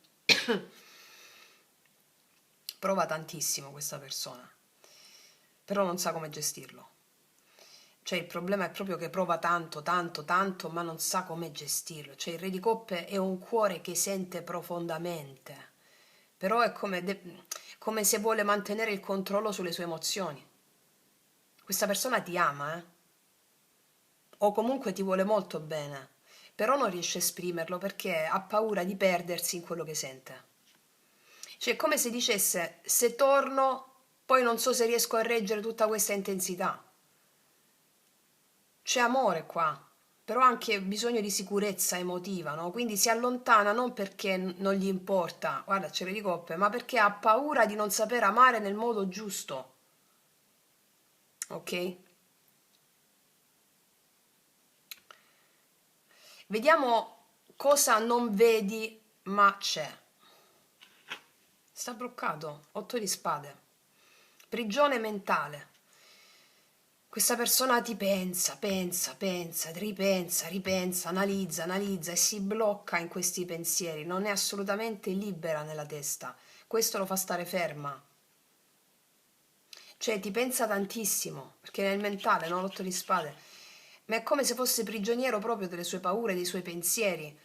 Speaker 1: Prova tantissimo questa persona, però non sa come gestirlo. Cioè il problema è proprio che prova tanto, tanto, tanto, ma non sa come gestirlo. Cioè il Re di Coppe è un cuore che sente profondamente, però è come se vuole mantenere il controllo sulle sue emozioni. Questa persona ti ama, o comunque ti vuole molto bene, però non riesce a esprimerlo perché ha paura di perdersi in quello che sente. Cioè è come se dicesse, se torno, poi non so se riesco a reggere tutta questa intensità. C'è amore qua, però anche bisogno di sicurezza emotiva, no? Quindi si allontana non perché non gli importa, guarda, c'è di coppe, ma perché ha paura di non saper amare nel modo giusto. Ok? Vediamo cosa non vedi, ma c'è. Sta bloccato, 8 di spade. Prigione mentale. Questa persona ti pensa, pensa, pensa, ripensa, ripensa, analizza, analizza e si blocca in questi pensieri, non è assolutamente libera nella testa. Questo lo fa stare ferma. Cioè ti pensa tantissimo, perché nel mentale, no? L'otto di spade. Ma è come se fosse prigioniero proprio delle sue paure, dei suoi pensieri.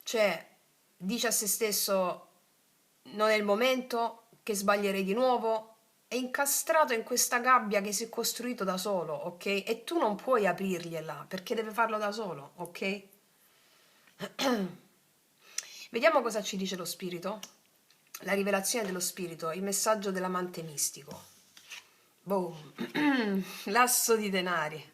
Speaker 1: Cioè, dice a se stesso, non è il momento, che sbaglierei di nuovo. È incastrato in questa gabbia che si è costruito da solo, ok? E tu non puoi aprirgliela, perché deve farlo da solo, ok? Vediamo cosa ci dice lo spirito. La rivelazione dello spirito, il messaggio dell'amante mistico. Boom. L'asso di denari.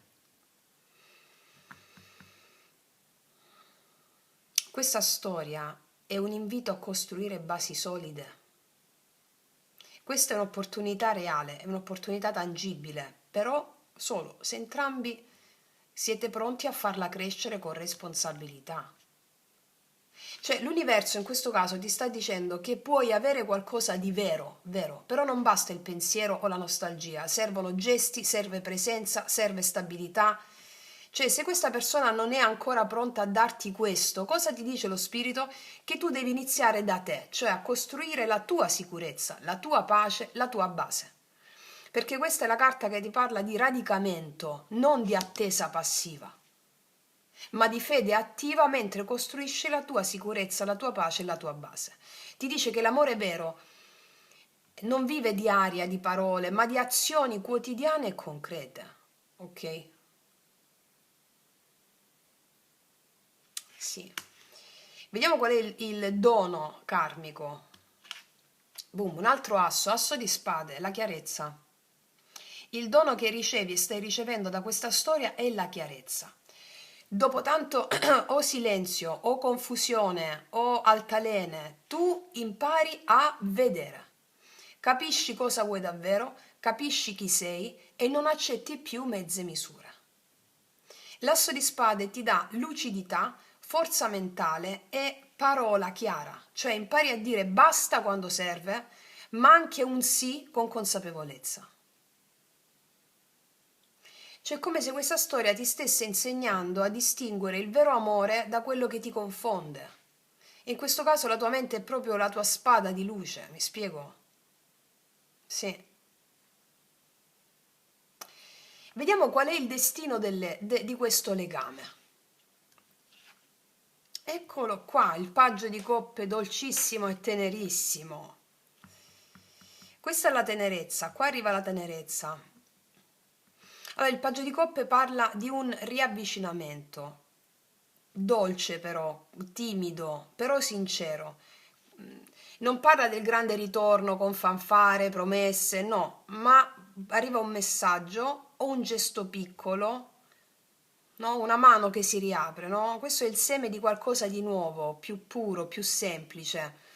Speaker 1: Questa storia è un invito a costruire basi solide. Questa è un'opportunità reale, è un'opportunità tangibile, però solo se entrambi siete pronti a farla crescere con responsabilità. Cioè l'universo in questo caso ti sta dicendo che puoi avere qualcosa di vero, vero, però non basta il pensiero o la nostalgia, servono gesti, serve presenza, serve stabilità. Cioè se questa persona non è ancora pronta a darti questo, cosa ti dice lo spirito? Che tu devi iniziare da te, cioè a costruire la tua sicurezza, la tua pace, la tua base. Perché questa è la carta che ti parla di radicamento, non di attesa passiva, ma di fede attiva mentre costruisci la tua sicurezza, la tua pace e la tua base. Ti dice che l'amore vero non vive di aria, di parole, ma di azioni quotidiane e concrete. Ok? Sì. Vediamo qual è il dono karmico. Boom, un altro asso, asso di spade, la chiarezza. Il dono che ricevi e stai ricevendo da questa storia è la chiarezza. Dopo tanto o silenzio o confusione o altalene, tu impari a vedere. Capisci cosa vuoi davvero, capisci chi sei e non accetti più mezze misure. L'asso di spade ti dà lucidità, forza mentale e parola chiara, cioè impari a dire basta quando serve, ma anche un sì con consapevolezza. Cioè, è come se questa storia ti stesse insegnando a distinguere il vero amore da quello che ti confonde. In questo caso la tua mente è proprio la tua spada di luce, mi spiego? Sì. Vediamo qual è il destino di questo legame. Eccolo qua, il paggio di coppe dolcissimo e tenerissimo. Questa è la tenerezza, qua arriva la tenerezza. Allora, il paggio di coppe parla di un riavvicinamento, dolce però, timido, però sincero. Non parla del grande ritorno con fanfare, promesse, no, ma arriva un messaggio o un gesto piccolo, no? Una mano che si riapre, no? Questo è il seme di qualcosa di nuovo, più puro, più semplice.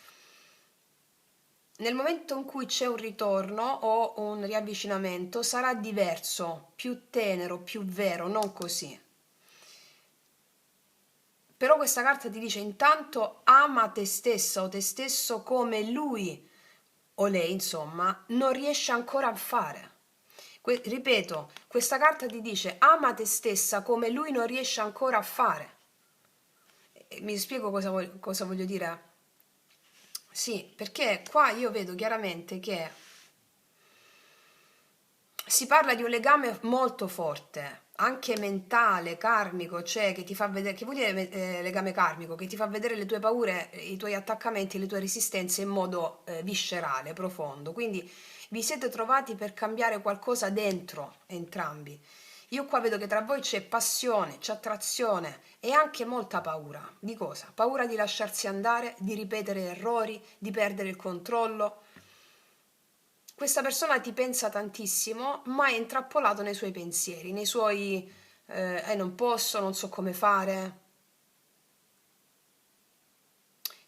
Speaker 1: Nel momento in cui c'è un ritorno o un riavvicinamento sarà diverso, più tenero, più vero, non così. Però questa carta ti dice intanto ama te stessa o te stesso come lui o lei, insomma, non riesce ancora a fare. Ripeto, questa carta ti dice ama te stessa come lui non riesce ancora a fare. Mi spiego cosa voglio dire? Sì, perché qua io vedo chiaramente che si parla di un legame molto forte, anche mentale, karmico, cioè che ti fa vedere, che vuol dire legame karmico? Che ti fa vedere le tue paure, i tuoi attaccamenti, le tue resistenze in modo viscerale, profondo. Quindi vi siete trovati per cambiare qualcosa dentro entrambi. Io qua vedo che tra voi c'è passione, c'è attrazione e anche molta paura. Di cosa? Paura di lasciarsi andare, di ripetere errori, di perdere il controllo. Questa persona ti pensa tantissimo, ma è intrappolato nei suoi pensieri, nei suoi non posso, non so come fare.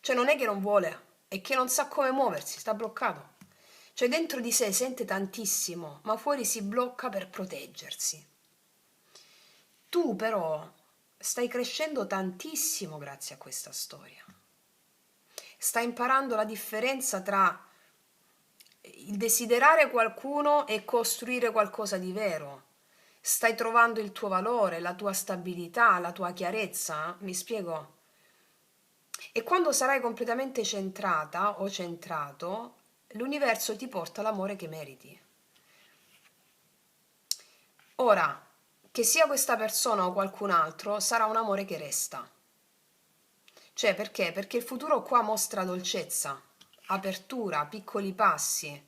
Speaker 1: Cioè non è che non vuole, è che non sa come muoversi, sta bloccato. Cioè dentro di sé sente tantissimo, ma fuori si blocca per proteggersi. Tu però stai crescendo tantissimo grazie a questa storia. Stai imparando la differenza tra il desiderare qualcuno e costruire qualcosa di vero. Stai trovando il tuo valore, la tua stabilità, la tua chiarezza? Mi spiego? E quando sarai completamente centrata o centrato, l'universo ti porta l'amore che meriti. Ora, che sia questa persona o qualcun altro, sarà un amore che resta. Cioè, perché? Perché il futuro qua mostra dolcezza, apertura, piccoli passi.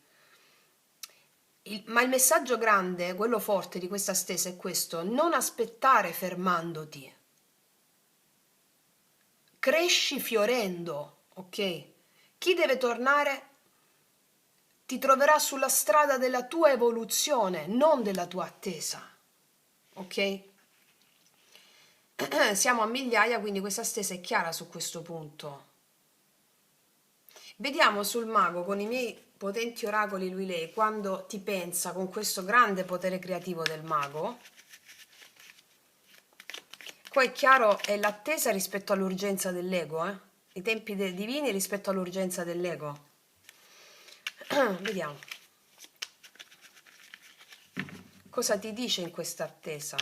Speaker 1: Ma il messaggio grande, quello forte di questa stesa è questo: non aspettare fermandoti. Cresci fiorendo, ok? Chi deve tornare ti troverà sulla strada della tua evoluzione, non della tua attesa, ok? Siamo a migliaia, quindi questa stesa è chiara su questo punto. Vediamo sul mago con i miei potenti oracoli lui lei quando ti pensa con questo grande potere creativo del mago. Qua è chiaro, è l'attesa rispetto all'urgenza dell'ego, i tempi divini rispetto all'urgenza dell'ego. Vediamo cosa ti dice in questa attesa,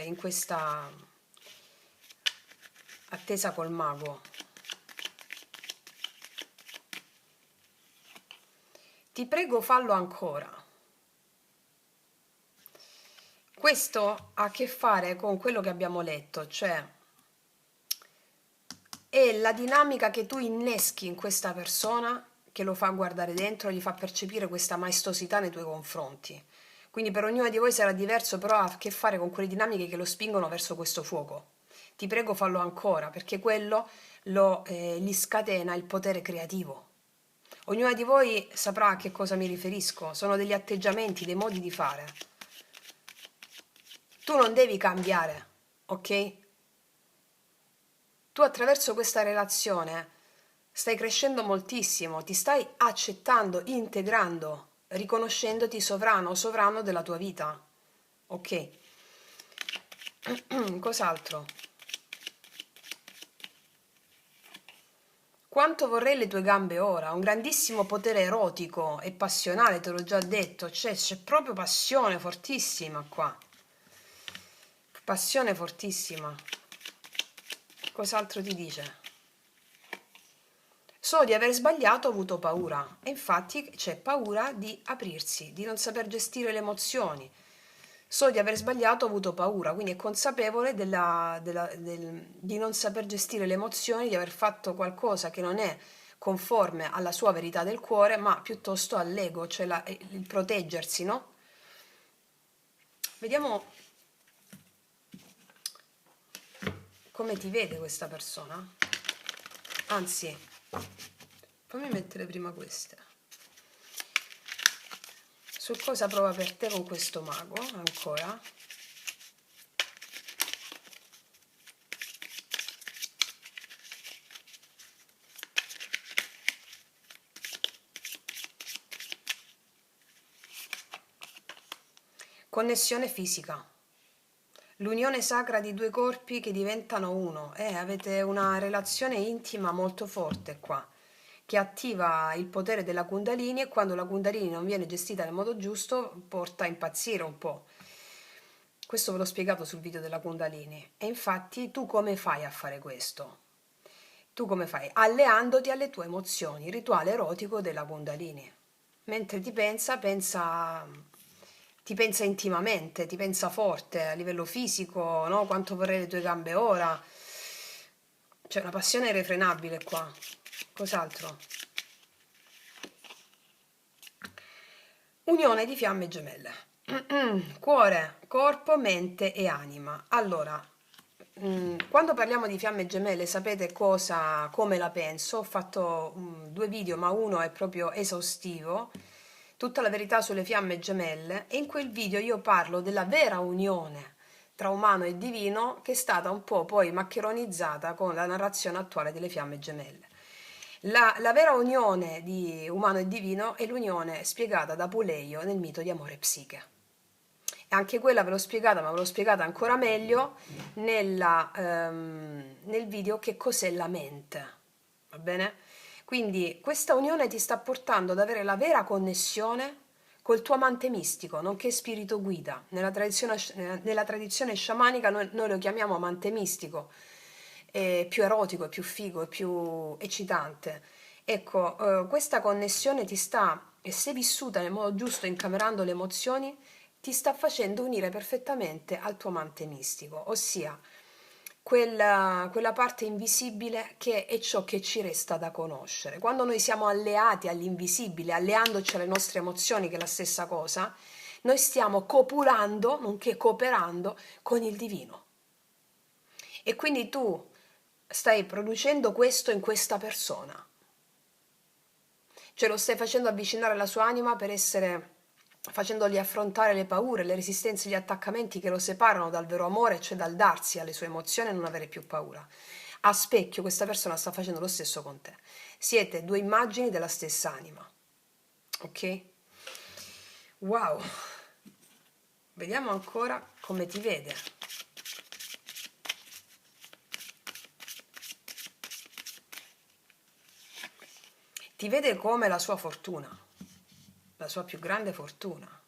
Speaker 1: in questa attesa col mago. Ti prego, fallo ancora. Questo ha a che fare con quello che abbiamo letto, cioè è la dinamica che tu inneschi in questa persona che lo fa guardare dentro e gli fa percepire questa maestosità nei tuoi confronti. Quindi per ognuno di voi sarà diverso, però ha a che fare con quelle dinamiche che lo spingono verso questo fuoco. Ti prego, fallo ancora, perché quello gli scatena il potere creativo. Ognuna di voi saprà a che cosa mi riferisco, sono degli atteggiamenti, dei modi di fare. Tu non devi cambiare, ok? Tu attraverso questa relazione stai crescendo moltissimo, ti stai accettando, integrando, riconoscendoti sovrano o sovrano della tua vita. Ok? Cos'altro? Quanto vorrei le tue gambe ora, un grandissimo potere erotico e passionale, te l'ho già detto, c'è proprio passione fortissima qua. Passione fortissima. Cos'altro ti dice? So di aver sbagliato, ho avuto paura e infatti c'è paura di aprirsi, di non saper gestire le emozioni. So di aver sbagliato, ho avuto paura, quindi è consapevole di non saper gestire le emozioni, di aver fatto qualcosa che non è conforme alla sua verità del cuore, ma piuttosto all'ego, cioè il proteggersi, no? Vediamo come ti vede questa persona. Anzi, fammi mettere prima queste. Su cosa prova per te con questo mago, ancora. Connessione fisica. L'unione sacra di due corpi che diventano uno. Avete una relazione intima molto forte qua, che attiva il potere della Kundalini e quando la Kundalini non viene gestita nel modo giusto porta a impazzire un po'. Questo ve l'ho spiegato sul video della Kundalini. E infatti tu come fai a fare questo? Tu come fai? Alleandoti alle tue emozioni, rituale erotico della Kundalini. Mentre ti pensa intimamente, ti pensa forte a livello fisico, no? Quanto vorrei le tue gambe ora. C'è una passione irrefrenabile qua. Cos'altro? Unione di fiamme gemelle. Cuore, corpo, mente e anima. Allora, quando parliamo di fiamme gemelle, sapete come la penso? Ho fatto 2 video, ma uno è proprio esaustivo, tutta la verità sulle fiamme gemelle, e in quel video io parlo della vera unione tra umano e divino, che è stata un po' poi maccheronizzata con la narrazione attuale delle fiamme gemelle. La vera unione di umano e divino è l'unione spiegata da Puleio nel mito di Amore e Psiche. E anche quella ve l'ho spiegata, ma ve l'ho spiegata ancora meglio nel video Che cos'è la mente. Va bene? Quindi questa unione ti sta portando ad avere la vera connessione col tuo amante mistico, nonché spirito guida. Nella tradizione sciamanica noi lo chiamiamo amante mistico, è più erotico, è più figo, è più eccitante. Ecco, questa connessione ti sta, e se vissuta nel modo giusto, incamerando le emozioni, ti sta facendo unire perfettamente al tuo amante mistico, ossia quella parte invisibile che è ciò che ci resta da conoscere. Quando noi siamo alleati all'invisibile, alleandoci alle nostre emozioni, che è la stessa cosa, noi stiamo copulando, nonché cooperando con il divino. E quindi tu stai producendo questo in questa persona, cioè lo stai facendo avvicinare alla sua anima facendogli affrontare le paure, le resistenze, gli attaccamenti che lo separano dal vero amore, cioè dal darsi alle sue emozioni e non avere più paura. A specchio questa persona sta facendo lo stesso con te. Siete 2 immagini della stessa anima. Ok? Wow. Vediamo ancora come ti vede. Ti vede come la sua fortuna, la sua più grande fortuna.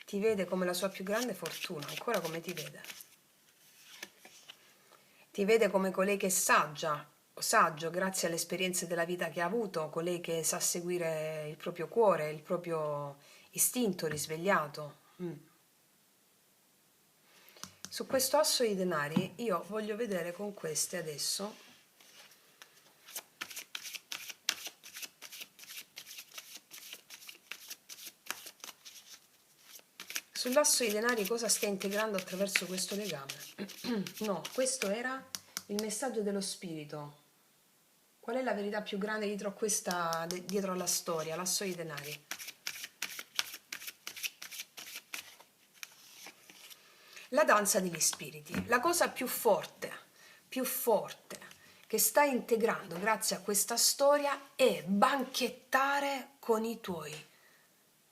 Speaker 1: Ti vede come la sua più grande fortuna, ancora come ti vede. Ti vede come colei che è saggia, o saggio, grazie alle esperienze della vita che ha avuto, colei che sa seguire il proprio cuore, il proprio istinto risvegliato. Su questo asso di denari io voglio vedere con queste adesso sull'asso di denari cosa stai integrando attraverso questo legame. No, questo era il messaggio dello spirito. Qual è la verità più grande dietro alla storia, l'asso di denari? La danza degli spiriti, la cosa più forte che stai integrando grazie a questa storia è banchettare con i tuoi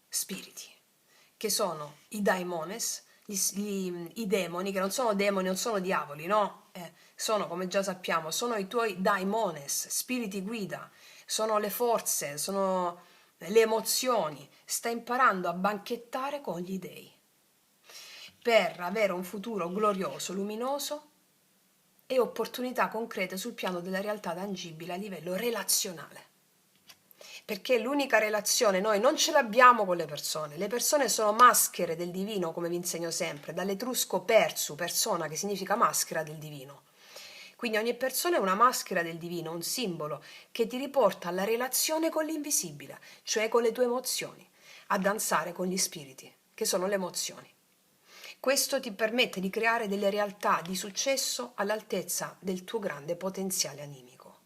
Speaker 1: spiriti, che sono i daimones, i demoni, che non sono demoni, non sono diavoli, no? Sono, come già sappiamo, sono i tuoi daimones, spiriti guida, sono le forze, sono le emozioni. Stai imparando a banchettare con gli dei per avere un futuro glorioso, luminoso e opportunità concrete sul piano della realtà tangibile a livello relazionale. Perché l'unica relazione noi non ce l'abbiamo con le persone sono maschere del divino, come vi insegno sempre, dall'etrusco persu, persona, che significa maschera del divino. Quindi ogni persona è una maschera del divino, un simbolo che ti riporta alla relazione con l'invisibile, cioè con le tue emozioni, a danzare con gli spiriti, che sono le emozioni. Questo ti permette di creare delle realtà di successo all'altezza del tuo grande potenziale animico.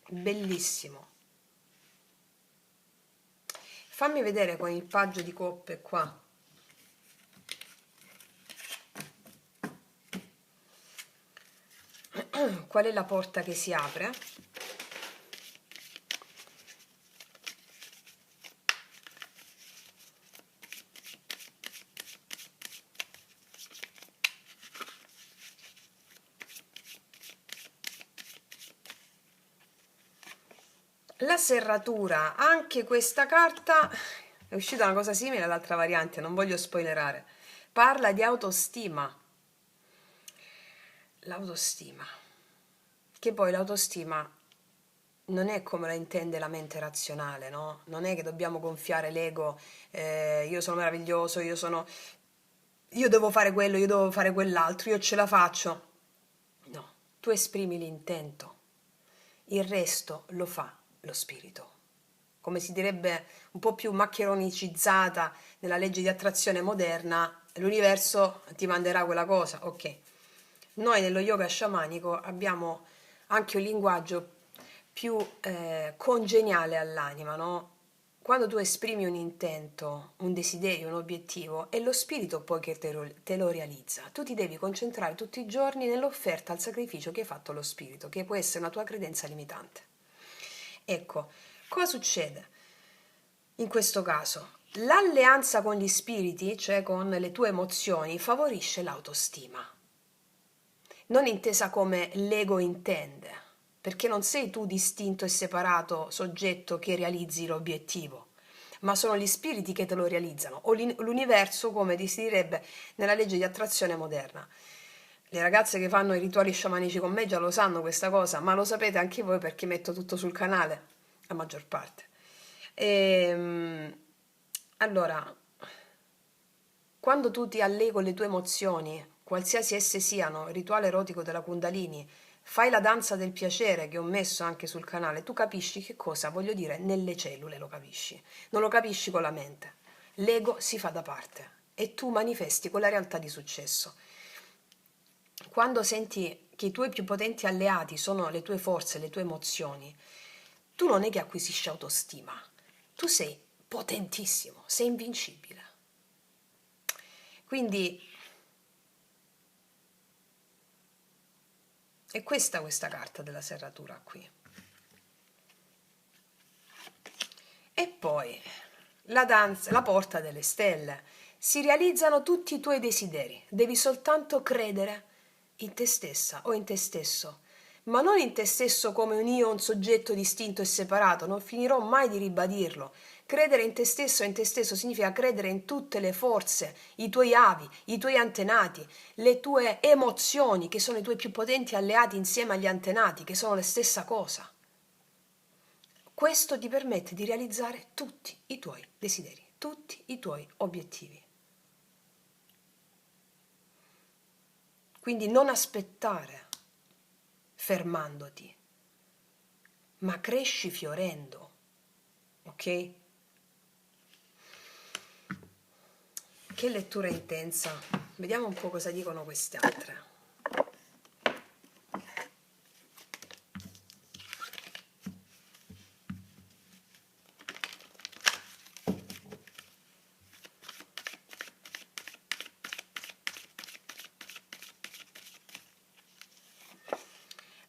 Speaker 1: Bellissimo. Fammi vedere con il paggio di coppe qua. Qual è la porta che si apre? La serratura, anche questa carta è uscita una cosa simile all'altra variante, non voglio spoilerare. Parla di autostima. L'autostima. che poi l'autostima non è come la intende la mente razionale, no? Non è che dobbiamo gonfiare l'ego, io sono meraviglioso, io devo fare quello, io devo fare quell'altro, io ce la faccio. No, tu esprimi l'intento, il resto lo fa lo spirito. Come si direbbe un po' più maccheronicizzata nella legge di attrazione moderna, l'universo ti manderà quella cosa, ok. Noi nello yoga sciamanico abbiamo anche un linguaggio più congeniale all'anima, no? Quando tu esprimi un intento, un desiderio, un obiettivo, è lo spirito poi che te lo realizza. Tu ti devi concentrare tutti i giorni nell'offerta al sacrificio che hai fatto lo spirito, che può essere una tua credenza limitante. Ecco, cosa succede in questo caso? L'alleanza con gli spiriti, cioè con le tue emozioni, favorisce l'autostima. Non intesa come l'ego intende, perché non sei tu distinto e separato soggetto che realizzi l'obiettivo, ma sono gli spiriti che te lo realizzano, o l'universo, come si direbbe nella legge di attrazione moderna. Le ragazze che fanno i rituali sciamanici con me già lo sanno questa cosa, ma lo sapete anche voi perché metto tutto sul canale, la maggior parte. Allora, quando tu ti allei con le tue emozioni, qualsiasi esse siano, il rituale erotico della Kundalini, fai la danza del piacere che ho messo anche sul canale, tu capisci che cosa voglio dire nelle cellule, lo capisci. Non lo capisci con la mente. L'ego si fa da parte e tu manifesti quella realtà di successo. Quando senti che i tuoi più potenti alleati sono le tue forze, le tue emozioni, tu non è che acquisisci autostima, tu sei potentissimo, sei invincibile. Quindi è questa carta della serratura qui. E poi la danza, la porta delle stelle. Si realizzano tutti i tuoi desideri, devi soltanto credere in te stessa o in te stesso, ma non in te stesso come un io, un soggetto distinto e separato, non finirò mai di ribadirlo. Credere in te stesso e in te stesso significa credere in tutte le forze, i tuoi avi, i tuoi antenati, le tue emozioni, che sono i tuoi più potenti alleati insieme agli antenati, che sono la stessa cosa. Questo ti permette di realizzare tutti i tuoi desideri, tutti i tuoi obiettivi. Quindi non aspettare fermandoti, ma cresci fiorendo, ok? Che lettura intensa. Vediamo un po' cosa dicono queste altre.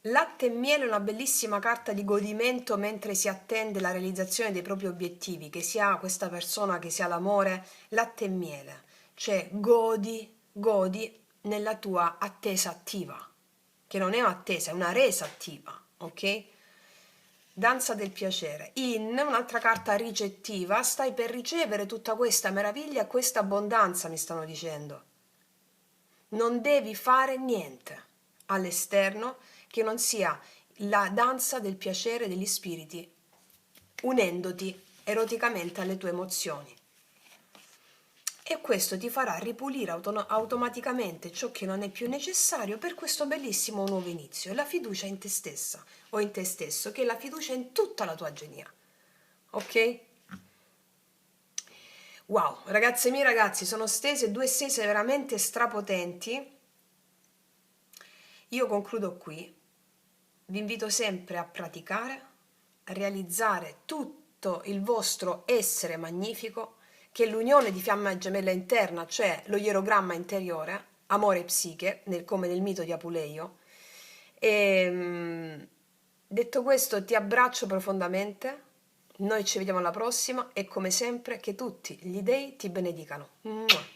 Speaker 1: Latte e miele è una bellissima carta di godimento mentre si attende la realizzazione dei propri obiettivi, che sia questa persona, che sia l'amore, latte e miele, cioè godi nella tua attesa attiva, che non è un'attesa, è una resa attiva, ok? Danza del piacere. In un'altra carta ricettiva stai per ricevere tutta questa meraviglia e questa abbondanza, mi stanno dicendo. Non devi fare niente all'esterno che non sia la danza del piacere degli spiriti, unendoti eroticamente alle tue emozioni. E questo ti farà ripulire automaticamente ciò che non è più necessario per questo bellissimo nuovo inizio. E la fiducia in te stessa o in te stesso, che è la fiducia in tutta la tua genia. Ok? Wow, ragazze mie, ragazzi, sono stese due stese veramente strapotenti. Io concludo qui. Vi invito sempre a praticare, a realizzare tutto il vostro essere magnifico, che è l'unione di fiamma gemella interna, cioè lo ierogramma interiore, amore e psiche, come nel mito di Apuleio. E, detto questo, ti abbraccio profondamente, noi ci vediamo alla prossima e come sempre che tutti gli dei ti benedicano. Mua.